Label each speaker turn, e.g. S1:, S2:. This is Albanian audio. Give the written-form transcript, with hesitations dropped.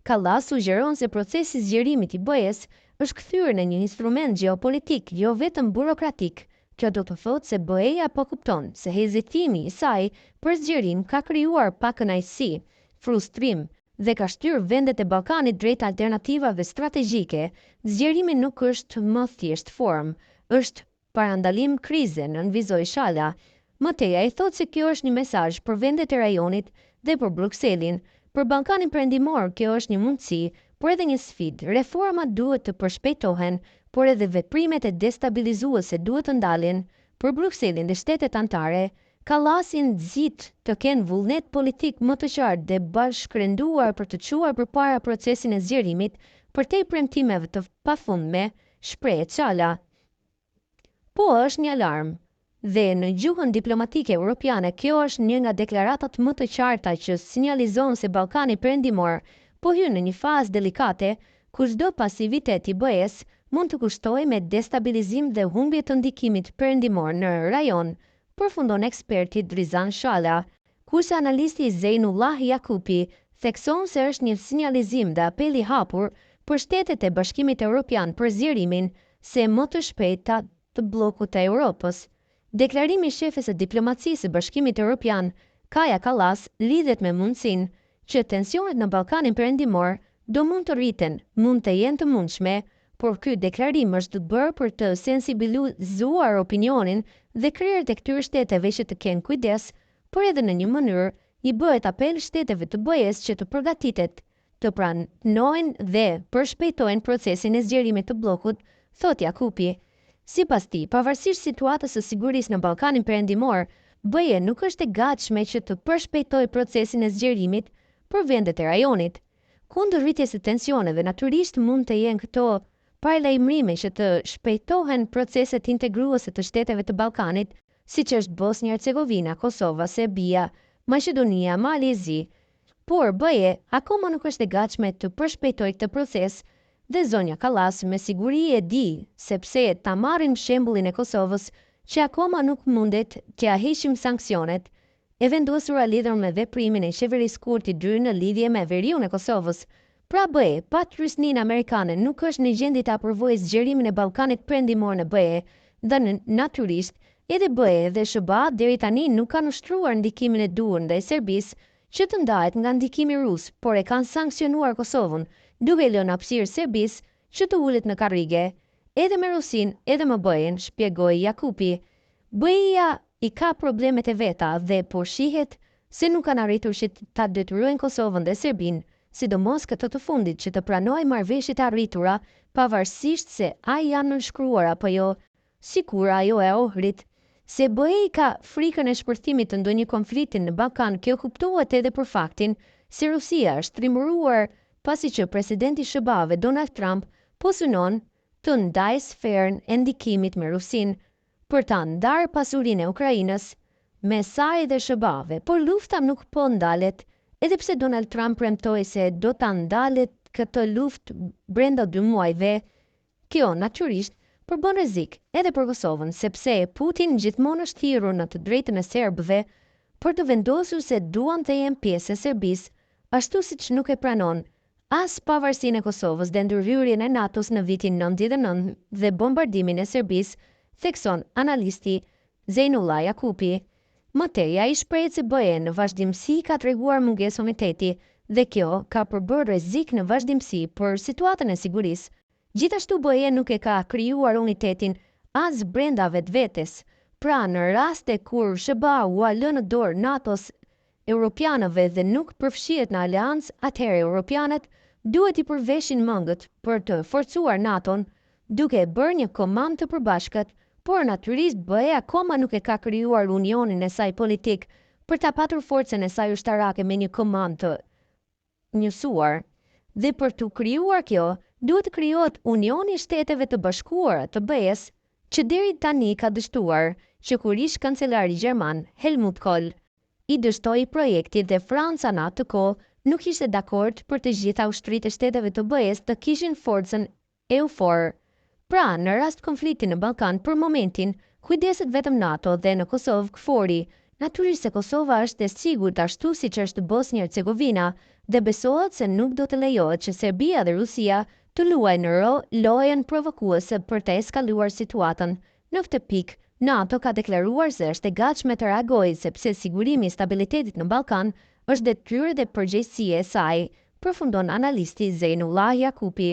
S1: Kallas sugjeron se procesi i zgjerimit i BE-s është kthyer në një instrument gjeopolitik, jo vetëm burokratik. Kjo do të thotë se BE-ja po kupton se hezitimi i saj për zgjerim ka krijuar pakënaqësi, frustrim dhe ka shtyrë vendet e Ballkanit drejt alternativave strategjike. Zgjerimi nuk është më thjesht formë, është parandalim krize, nënvizoi Shala. Mëteja i thotë se kjo është një mesazh për vendet e rajonit dhe për Brukselin. Për Ballkanin Perëndimor kjo është një mundësi, por edhe një sfidë. Reformat duhet të përshpejtohen, por edhe veprimet e destabilizuese duhet të ndalen. Për Brukselin dhe shtetet anëtare, Kallasi nxit të kenë vullnet politik më të qartë dhe bashkërenduar për të çuar përpara procesin e zgjerimit përtej premtimeve të pafundme, shpreh Çala. Po është një alarm. Dhe në gjuhën diplomatike europiane, kjo është një nga deklaratat më të qarta që sinjalizon se Ballkani Perëndimor po hyn në një fazë delikate, ku çdo pasivitet i BE-s mund të kushtojë me destabilizim dhe humbje të ndikimit perëndimor në rajon, përfundon eksperti Drizan Shala, kurse analisti Zeinullah Jakupi thekson se është një sinjalizim dhe apel i hapur për shtetet e Bashkimit Evropian për zgjerimin se më të shpejta të bllokut të Europës. Deklarimi i shefes së diplomacisë së Bashkimit Evropian, Kaja Kallas, lidhet me mundësinë që tensionet në Ballkanin Perëndimor do mund të rriten, mund të jenë të mundshme, por ky deklarim është bërë për të sensibilizuar opinionin dhe krerët e këtyre shteteve që të kenë kujdes, por edhe në një mënyrë i bëhet apel shteteve të BE-s që të përgatitet të pranojnë dhe përshpejtojnë procesin e zgjerimit të bllokut, thot Jakupi. Sipas tij, pavarësisht situatës së sigurisë në Ballkanin Perëndimor, BE nuk është e gatshme që të përshpejtojë procesin e zgjerimit për vendet e rajonit. Kundër rritjes së tensioneve, natyrisht mund të jenë këto paralajmërime që të shpejtohen proceset integruese të shteteve të Ballkanit, siç është Bosnia-Hercegovina, Kosova, Serbia, Maqedonia, Malezi. Por BE akoma nuk është e gatshme të përshpejtojë këtë proces dhe zonja Kallas me siguri e di, sepse ta marrim shembullin e Kosovës, që akoma nuk mundet t'ia heqim sanksionet e vendosura lidhur me veprimin e qeverisë Kurti dy në lidhje me veriun e Kosovës. Pra BE, pa trysninë amerikane, nuk është në gjendje të aprovojë zgjerimin e Ballkanit Perëndimor në BE, dhe natyrisht, edhe BE dhe SBA deri tani nuk kanë ushtruar ndikimin e duhur ndaj Serbisë që të ndahet nga ndikimi rus, por e kanë sanksionuar Kosovën, duke lënë hapësirë Serbisë që të ulet në karrige, edhe me Rusinë, edhe me BE-n, shpjegoi Jakupi. BE-ja i ka problemet e veta dhe po shihet se nuk kanë arritur që ta detyrojnë Kosovën dhe Serbinë, sidomos këtë të fundit që të pranojë marrëveshjet e arritura, pavarësisht se a janë nënshkruar apo jo, sikur ajo e ohrit. Se BE ka frikën e shpërthimit të ndonjë konflikti në Ballkan, kjo kuptohet edhe për faktin se Rusia është trimëruar pasi që presidenti i SBA-ve Donald Trump po synon të ndajë sferën e ndikimit me Rusinë për ta ndarë pasurinë e Ukrainës me saj dhe SBA-ve, por lufta nuk po ndalet. Edhe pse Donald Trump premtoi se do ta ndalet këtë luftë brenda 2 muajve, kjo natyrisht përbën rrezik edhe për Kosovën, sepse Putin gjithmonë është thirrur në të drejtën e serbëve për të vendosur se duan të jenë pjesë e Serbisë, ashtu siç nuk e pranon as pavarësinë e Kosovës dhe ndërhyrjen e NATO-s në vitin 99 dhe bombardimin e Serbisë, thekson analisti Zeinullah Jakupi. Mëteja i shpreh se BE në vazhdimsi ka treguar mungesë uniteti dhe kjo ka përbërë rrezik në vazhdimsi për situatën e sigurisë. Gjithashtu BE nuk e ka krijuar unitetin as brenda vetvetes. Pra në raste kur SBA u lë në dorë NATO-s, europianëve dhe nuk përfshihet në aleancë, atëherë europianët duhet i përveshin mëngët për të forcuar NATO-n, duke bërë një komand të përbashkët. Por natyrisht BE akoma nuk e ka krijuar unionin e saj politik për ta patur forcën e saj ushtarake me një komand të njësuar. Dhe për të krijuar kjo, duhet të krijohet Unioni i Shteteve të Bashkuara të BE-s, që deri tani ka dështuar që kur ish kancelari gjerman Helmut Kohl i dështoi projektin dhe Franca në atë kohë nuk ishte dakord për të gjitha ushtritë e shteteve të BE-s të kishin forcën EUFOR. Pra, në rast konflikti në Ballkan, për momentin, kujdeset vetëm NATO dhe në Kosovë KFOR-i. Natyrisht se Kosova është e sigurt ashtu siç është Bosnia-Hercegovina, dhe besohet se nuk do të lejohet që Serbia dhe Rusia të luajnë lojën provokuese për të eskaluar situatën. Në këtë pikë, NATO ka deklaruar se është e gatshme të reagojë sepse sigurimi i stabilitetit në Ballkan është detyrë dhe përgjegjësia e saj, përfundon analisti Zejnullah Jakupi.